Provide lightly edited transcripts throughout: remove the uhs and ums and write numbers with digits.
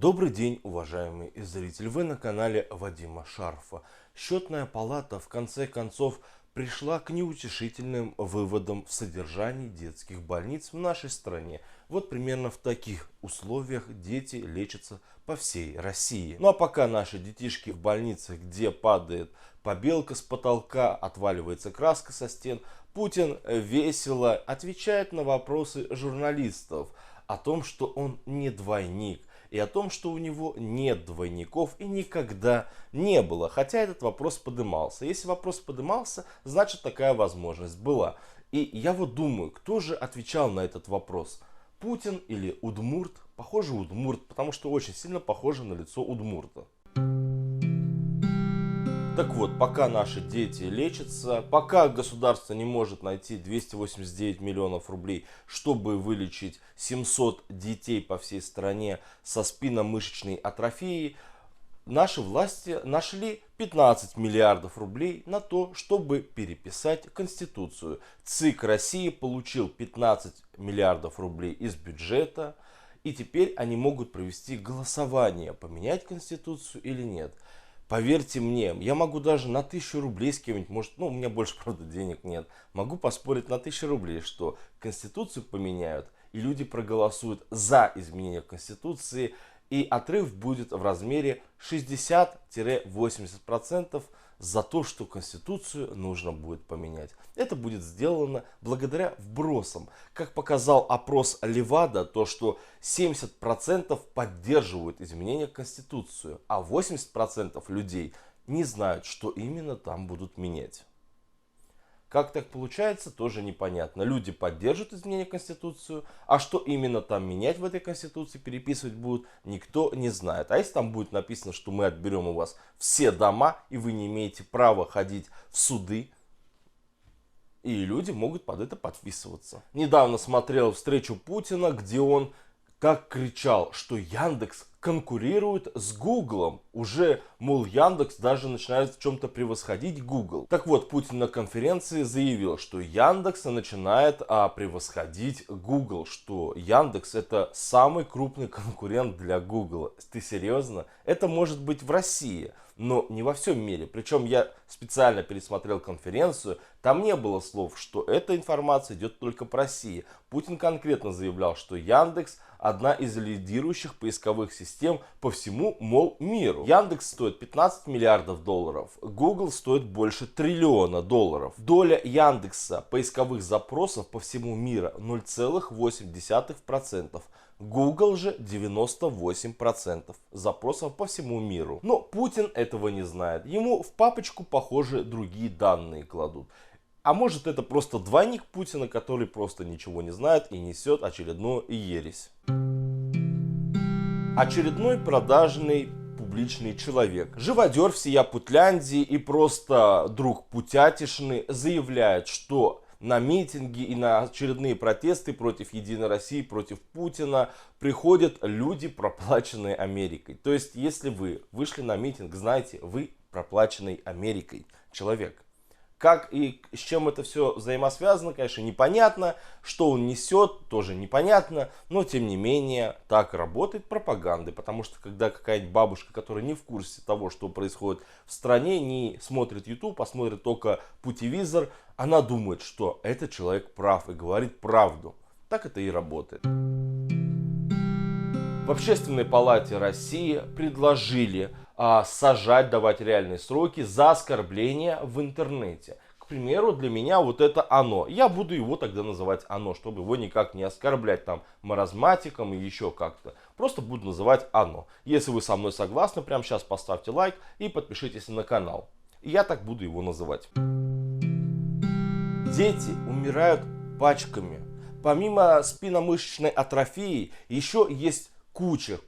Добрый день, уважаемый зритель! Вы на канале Вадима Шарфа. Счетная палата в конце концов пришла к неутешительным выводам в содержании детских больниц в нашей стране. Вот примерно в таких условиях дети лечатся по всей России. Ну а пока наши детишки в больницах, где падает побелка с потолка, отваливается краска со стен, Путин весело отвечает на вопросы журналистов о том, что он не двойник. И о том, что у него нет двойников и никогда не было. Хотя этот вопрос подымался. Если вопрос подымался, значит такая возможность была. И я вот думаю, кто же отвечал на этот вопрос? Путин или Удмурт? Похоже, Удмурт, потому что очень сильно похоже на лицо Удмурта. Так вот, пока наши дети лечатся, пока государство не может найти 289 миллионов рублей, чтобы вылечить 700 детей по всей стране со спинномышечной атрофией, наши власти нашли 15 миллиардов рублей на то, чтобы переписать Конституцию. ЦИК России получил 15 миллиардов рублей из бюджета, и теперь они могут провести голосование, поменять Конституцию или нет. Поверьте мне, я могу даже на 1000 рублей с кем-нибудь, может, у меня больше, правда, денег нет, могу поспорить на 1000 рублей, что Конституцию поменяют, и люди проголосуют за изменение Конституции, и отрыв будет в размере 60-80% за то, что Конституцию нужно будет поменять. Это будет сделано благодаря вбросам. Как показал опрос Левада, то что 70% поддерживают изменения Конституцию, а 80% людей не знают, что именно там будут менять. Как так получается, тоже непонятно. Люди поддержат изменение Конституцию, а что именно там менять в этой Конституции, переписывать будут, никто не знает. А если там будет написано, что мы отберем у вас все дома, и вы не имеете права ходить в суды, и люди могут под это подписываться. Недавно смотрел встречу Путина, где он так кричал, что Яндекс конкурирует с Гуглом. Уже, мол, Яндекс даже начинает в чем-то превосходить Google. Так вот, Путин на конференции заявил, что Яндекс начинает превосходить Google, что Яндекс это самый крупный конкурент для Google. Ты серьезно? Это может быть в России, но не во всем мире. Причем я специально пересмотрел конференцию, там не было слов, что эта информация идет только по России. Путин конкретно заявлял, что Яндекс одна из лидирующих поисковых систем по всему, мол, миру. Яндекс стоит 15 миллиардов долларов, Google стоит больше триллиона долларов. Доля Яндекса поисковых запросов по всему миру 0,8%. Google же 98% запросов по всему миру. Но Путин этого не знает. Ему в папочку, похоже, другие данные кладут. А может, это просто двойник Путина, который просто ничего не знает и несет очередную ересь. Очередной продажный публичный человек. Живодер всея Путляндии и просто друг Путятишны заявляет, что на митинги и на очередные протесты против Единой России, против Путина приходят люди, проплаченные Америкой. То есть, если вы вышли на митинг, знаете, вы проплаченный Америкой человек. Как и с чем это все взаимосвязано, конечно, непонятно. Что он несет, тоже непонятно. Но, тем не менее, так работает пропаганда. Потому что, когда какая-нибудь бабушка, которая не в курсе того, что происходит в стране, не смотрит YouTube, а смотрит только путевизор, она думает, что этот человек прав и говорит правду. Так это и работает. В Общественной палате России предложили сажать, давать реальные сроки за оскорбление в интернете. К примеру, для меня вот это оно. Я буду его тогда называть оно, чтобы его никак не оскорблять там маразматиком и еще как-то. Просто буду называть оно. Если вы со мной согласны, прямо сейчас поставьте лайк и подпишитесь на канал. И я так буду его называть. Дети умирают пачками. Помимо спинномышечной атрофии еще есть куча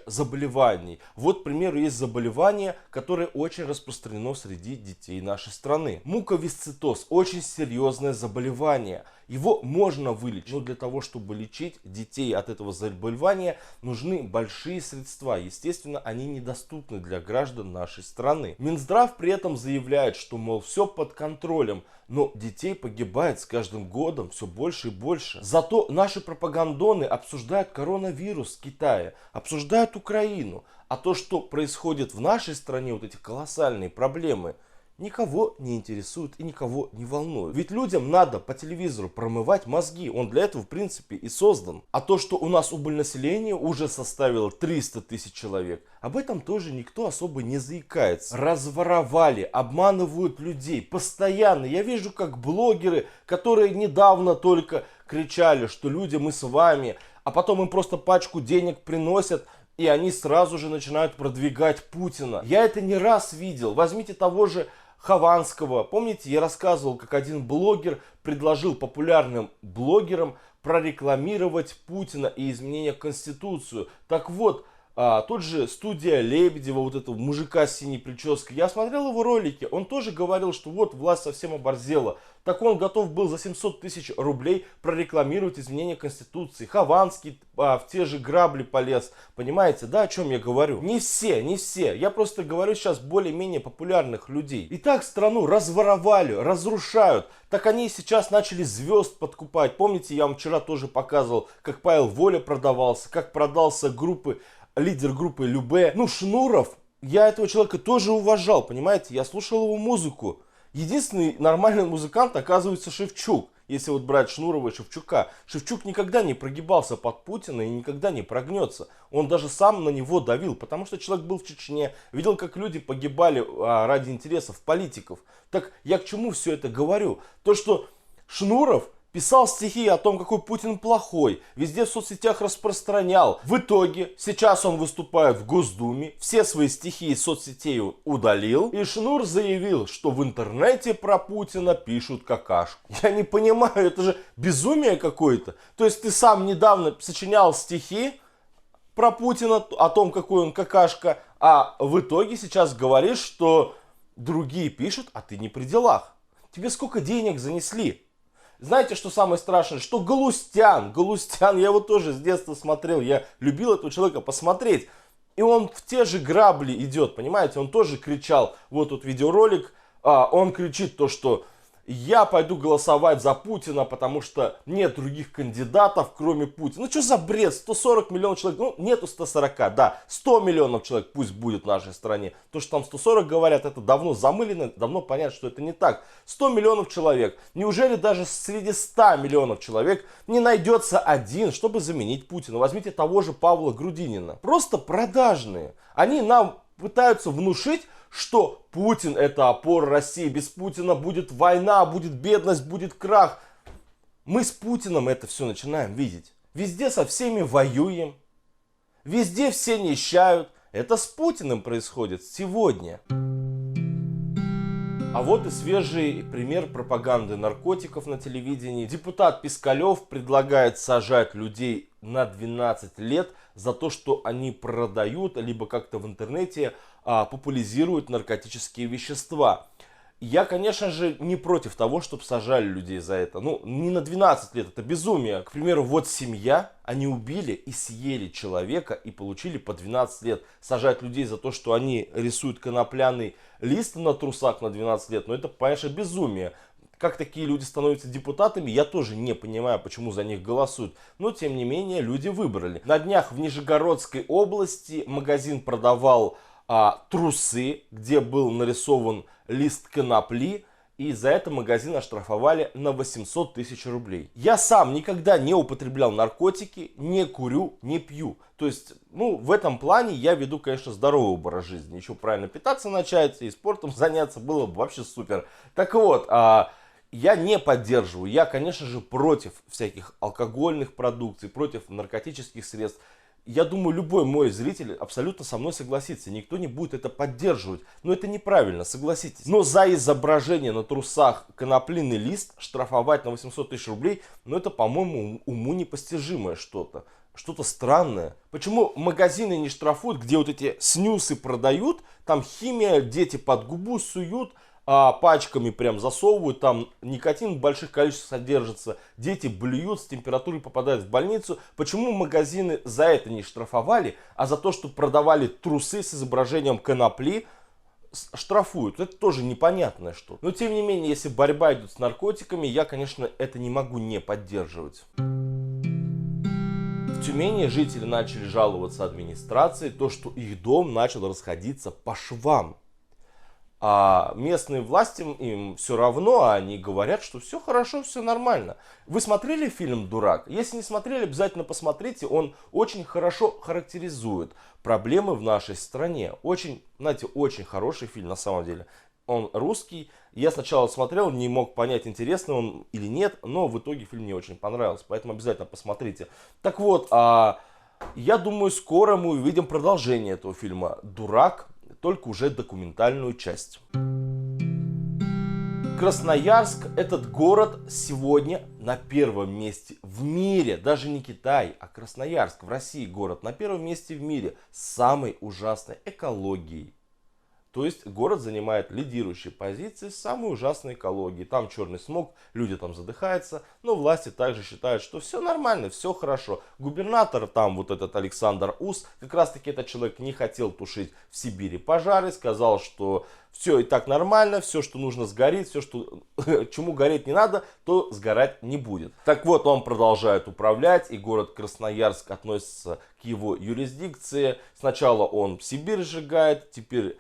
заболеваний. Вот, к примеру, есть заболевание, которое очень распространено среди детей нашей страны. Муковисцидоз. Очень серьезное заболевание. Его можно вылечить, но для того, чтобы лечить детей от этого заболевания, нужны большие средства. Естественно, они недоступны для граждан нашей страны. Минздрав при этом заявляет, что, мол, все под контролем, но детей погибает с каждым годом все больше и больше. Зато наши пропагандоны обсуждают коронавирус в Китае, обсуждают Украину. А то, что происходит в нашей стране, вот эти колоссальные проблемы, никого не интересует и никого не волнует. Ведь людям надо по телевизору промывать мозги. Он для этого, в принципе, и создан. А то, что у нас убыль населения уже составила 300 тысяч человек, об этом тоже никто особо не заикается. Разворовали, обманывают людей постоянно. Я вижу, как блогеры, которые недавно только кричали, что люди, мы с вами, а потом им просто пачку денег приносят, и они сразу же начинают продвигать Путина. Я это не раз видел. Возьмите того же Хованского. Помните, я рассказывал, как один блогер предложил популярным блогерам прорекламировать Путина и изменения в Конституцию. Так вот, тот же студия Лебедева, вот этого мужика с синей прической, я смотрел его ролики, он тоже говорил, что вот власть совсем оборзела. Так он готов был за 700 тысяч рублей прорекламировать изменения Конституции. Хованский в те же грабли полез. Понимаете, да, о чем я говорю? Не все. Я просто говорю сейчас более-менее популярных людей. И так страну разворовали, разрушают. Так они сейчас начали звезд подкупать. Помните, я вам вчера тоже показывал, как Павел Воля продавался, как продался лидер группы Любэ. Ну, Шнуров, я этого человека тоже уважал, понимаете? Я слушал его музыку. Единственный нормальный музыкант, оказывается, Шевчук. Если вот брать Шнурова и Шевчука. Шевчук никогда не прогибался под Путина и никогда не прогнется. Он даже сам на него давил, потому что человек был в Чечне, видел, как люди погибали ради интересов политиков. Так я к чему все это говорю? То, что Шнуров писал стихи о том, какой Путин плохой, везде в соцсетях распространял. В итоге, сейчас он выступает в Госдуме, все свои стихи из соцсетей удалил. И Шнур заявил, что в интернете про Путина пишут какашку. Я не понимаю, это же безумие какое-то. То есть ты сам недавно сочинял стихи про Путина, о том, какой он какашка, а в итоге сейчас говоришь, что другие пишут, а ты не при делах. Тебе сколько денег занесли? Знаете, что самое страшное? Что Галустян, я его тоже с детства смотрел, я любил этого человека посмотреть. И он в те же грабли идет, понимаете? Он тоже кричал, вот тут видеоролик, он кричит то, что я пойду голосовать за Путина, потому что нет других кандидатов, кроме Путина. Ну что за бред? 140 миллионов человек, ну нету 140, да, 100 миллионов человек пусть будет в нашей стране. То, что там 140 говорят, это давно замылено, давно понятно, что это не так. 100 миллионов человек. Неужели даже среди 100 миллионов человек не найдется один, чтобы заменить Путина? Возьмите того же Павла Грудинина. Просто продажные. Они нам пытаются внушить, что Путин это опора России, без Путина будет война, будет бедность, будет крах. Мы с Путиным это все начинаем видеть. Везде со всеми воюем, везде все нищают. Это с Путиным происходит сегодня. А вот и свежий пример пропаганды наркотиков на телевидении. Депутат Пискалев предлагает сажать людей на 12 лет за то, что они продают, либо как-то в интернете популяризируют наркотические вещества. Я, конечно же, не против того, чтобы сажали людей за это. Ну, не на 12 лет, это безумие. К примеру, вот семья, они убили и съели человека и получили по 12 лет. Сажать людей за то, что они рисуют конопляный лист на трусах на 12 лет, ну это, конечно, безумие. Как такие люди становятся депутатами, я тоже не понимаю, почему за них голосуют. Но, тем не менее, люди выбрали. На днях в Нижегородской области магазин продавал трусы, где был нарисован лист конопли, и за это магазин оштрафовали на 800 тысяч рублей. Я сам никогда не употреблял наркотики, не курю, не пью. То есть, ну, в этом плане я веду, конечно, здоровый образ жизни. Еще правильно питаться начать и спортом заняться было бы вообще супер. Так вот, я не поддерживаю, я, конечно же, против всяких алкогольных продукций, против наркотических средств. Я думаю, любой мой зритель абсолютно со мной согласится. Никто не будет это поддерживать. Но это неправильно, согласитесь. Но за изображение на трусах конопляный лист штрафовать на 800 тысяч рублей, ну это, по-моему, уму непостижимое что-то. Что-то странное. Почему магазины не штрафуют, где вот эти снюсы продают, там химия, дети под губу суют, пачками прям засовывают, там никотин в больших количествах содержится, дети блюют, с температурой попадают в больницу. Почему магазины за это не штрафовали, а за то, что продавали трусы с изображением конопли, штрафуют? Это тоже непонятное что. Но тем не менее, если борьба идет с наркотиками, я, конечно, это не могу не поддерживать. В Тюмени жители начали жаловаться администрации, то, что их дом начал расходиться по швам. А местные власти им все равно, они говорят, что все хорошо, все нормально. Вы смотрели фильм «Дурак»? Если не смотрели, обязательно посмотрите. Он очень хорошо характеризует проблемы в нашей стране. Очень, знаете, очень хороший фильм на самом деле. Он русский. Я сначала смотрел, не мог понять, интересный он или нет, но в итоге фильм мне очень понравился. Поэтому обязательно посмотрите. Так вот, я думаю, скоро мы увидим продолжение этого фильма «Дурак», только уже документальную часть. Красноярск, этот город сегодня на первом месте в мире. Даже не Китай, а Красноярск в России город на первом месте в мире с самой ужасной экологией. То есть город занимает лидирующие позиции с самой ужасной экологией. Там черный смог, люди там задыхаются. Но власти также считают, что все нормально, все хорошо. Губернатор там, вот этот Александр Ус, как раз таки этот человек не хотел тушить в Сибири пожары. Сказал, что все и так нормально, все, что нужно, сгорит. Все, что чему гореть не надо, то сгорать не будет. Так вот, он продолжает управлять. И город Красноярск относится к его юрисдикции. Сначала он Сибирь сжигает, теперь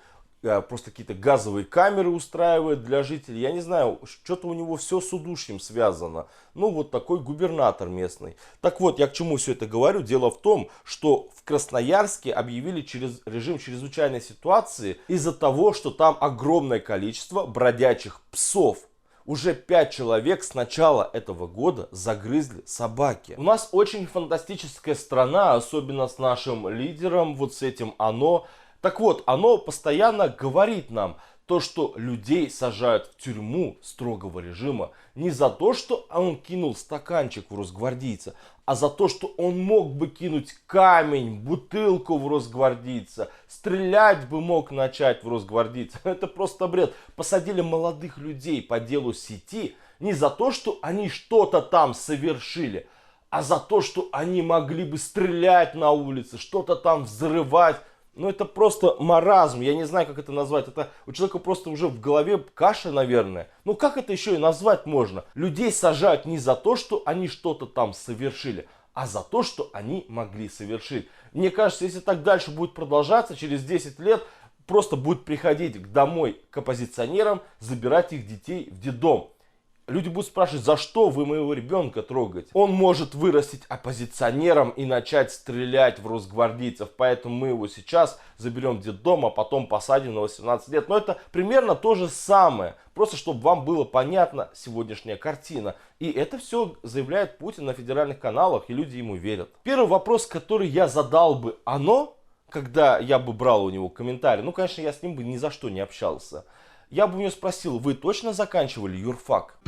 просто какие-то газовые камеры устраивает для жителей. Я не знаю, что-то у него все с удушьем связано. Ну, вот такой губернатор местный. Так вот, я к чему все это говорю? Дело в том, что в Красноярске объявили режим чрезвычайной ситуации из-за того, что там огромное количество бродячих псов. Уже 5 человек с начала этого года загрызли собаки. У нас очень фантастическая страна, особенно с нашим лидером, вот с этим ОНО. Так вот, оно постоянно говорит нам то, что людей сажают в тюрьму строгого режима не за то, что он кинул стаканчик в росгвардейца, а за то, что он мог бы кинуть камень, бутылку в росгвардейца, стрелять бы мог начать в росгвардейца. Это просто бред. Посадили молодых людей по делу сети не за то, что они что-то там совершили, а за то, что они могли бы стрелять на улице, что-то там взрывать. Ну, это просто маразм, я не знаю, как это назвать. Это у человека просто уже в голове каша, наверное. Ну, как это еще и назвать можно? Людей сажают не за то, что они что-то там совершили, а за то, что они могли совершить. Мне кажется, если так дальше будет продолжаться, через 10 лет просто будет приходить домой к оппозиционерам, забирать их детей в детдом. Люди будут спрашивать, за что вы моего ребенка трогаете? Он может вырастить оппозиционером и начать стрелять в росгвардейцев. Поэтому мы его сейчас заберем в детдом, а потом посадим на 18 лет. Но это примерно то же самое. Просто чтобы вам было понятна сегодняшняя картина. И это все заявляет Путин на федеральных каналах, и люди ему верят. Первый вопрос, который я задал бы когда я бы брал у него комментарий. Ну, конечно, я с ним бы ни за что не общался. Я бы у нее спросил, вы точно заканчивали юрфак?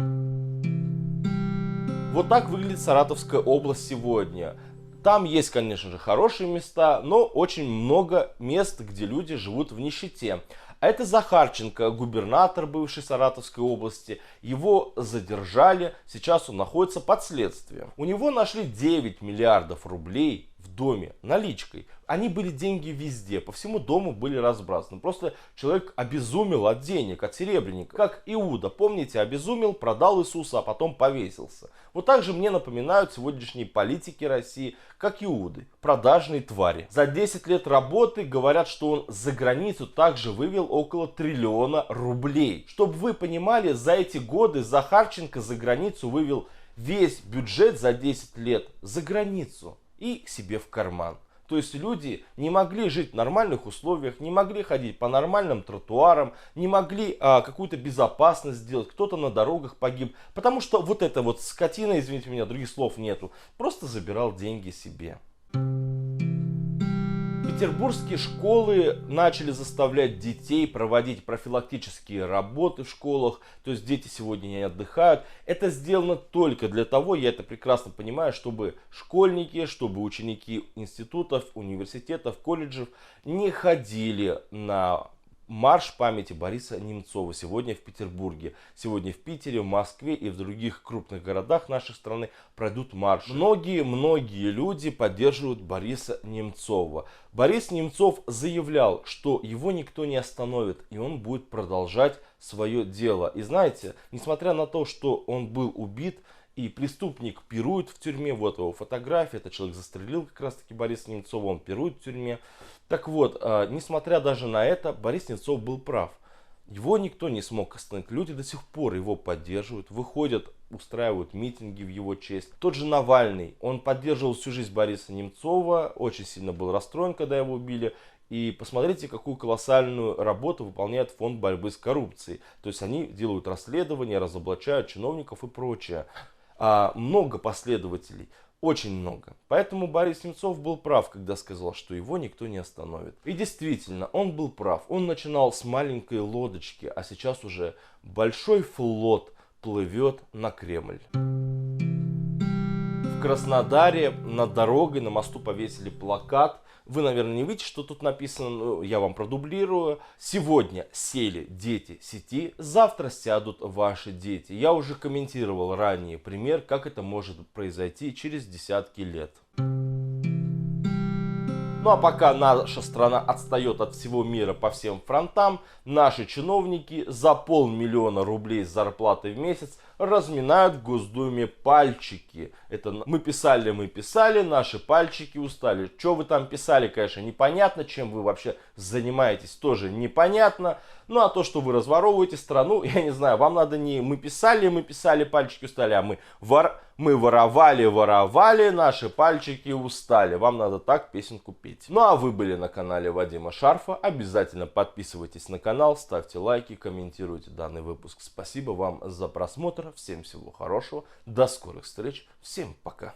Вот так выглядит Саратовская область сегодня. Там есть, конечно же, хорошие места, но очень много мест, где люди живут в нищете. А это Захарченко, губернатор бывшей Саратовской области. Его задержали, сейчас он находится под следствием. У него нашли 9 миллиардов рублей в доме наличкой. Они были деньги везде, по всему дому были разбрасаны. Просто человек обезумел от денег, от серебряника. Как Иуда, помните, обезумел, продал Иисуса, а потом повесился. Вот так же мне напоминают сегодняшние политики России, как Иуды, продажные твари. За 10 лет работы говорят, что он за границу также вывел около 1 триллиона рублей. Чтобы вы понимали, за эти годы Захарченко за границу вывел весь бюджет за 10 лет за границу и себе в карман. То есть люди не могли жить в нормальных условиях, не могли ходить по нормальным тротуарам, не могли какую-то безопасность сделать, кто-то на дорогах погиб. Потому что вот эта вот скотина, извините меня, других слов нету, просто забирал деньги себе. Петербургские школы начали заставлять детей проводить профилактические работы в школах, то есть дети сегодня не отдыхают. Это сделано только для того, я это прекрасно понимаю, чтобы школьники, чтобы ученики институтов, университетов, колледжев не ходили на марш памяти Бориса Немцова сегодня в Петербурге. Сегодня в Питере, в Москве и в других крупных городах нашей страны пройдут марши. Многие люди поддерживают Бориса Немцова. Борис Немцов заявлял, что его никто не остановит, и он будет продолжать свое дело. И знаете, несмотря на то, что он был убит, и преступник пирует в тюрьме, вот его фотография, этот человек застрелил как раз таки Бориса Немцова, он пирует в тюрьме. Так вот, несмотря даже на это, Борис Немцов был прав. Его никто не смог остановить. Люди до сих пор его поддерживают, выходят, устраивают митинги в его честь. Тот же Навальный, он поддерживал всю жизнь Бориса Немцова, очень сильно был расстроен, когда его убили. И посмотрите, какую колоссальную работу выполняет фонд борьбы с коррупцией. То есть они делают расследования, разоблачают чиновников и прочее. Много последователей. Очень много. Поэтому Борис Немцов был прав, когда сказал, что его никто не остановит. И действительно, он был прав. Он начинал с маленькой лодочки, а сейчас уже большой флот плывет на Кремль. В Краснодаре над дорогой на мосту повесили плакат. Вы, наверное, не видите, что тут написано, но я вам продублирую. Сегодня сели дети сети, завтра сядут ваши дети. Я уже комментировал ранее пример, как это может произойти через десятки лет. Ну а пока наша страна отстает от всего мира по всем фронтам, наши чиновники за 500 000 рублей с зарплатой в месяц разминают в Госдуме пальчики. Это мы писали, наши пальчики устали. Что вы там писали, конечно, непонятно. Чем вы вообще занимаетесь, тоже непонятно. Ну а то, что вы разворовываете страну, я не знаю, вам надо не мы писали, пальчики устали, а мы воровали, наши пальчики устали. Вам надо так песенку петь. Ну а вы были на канале Вадима Шарфа. Обязательно подписывайтесь на канал, ставьте лайки, комментируйте данный выпуск. Спасибо вам за просмотр. Всем всего хорошего. До скорых встреч. Всем пока.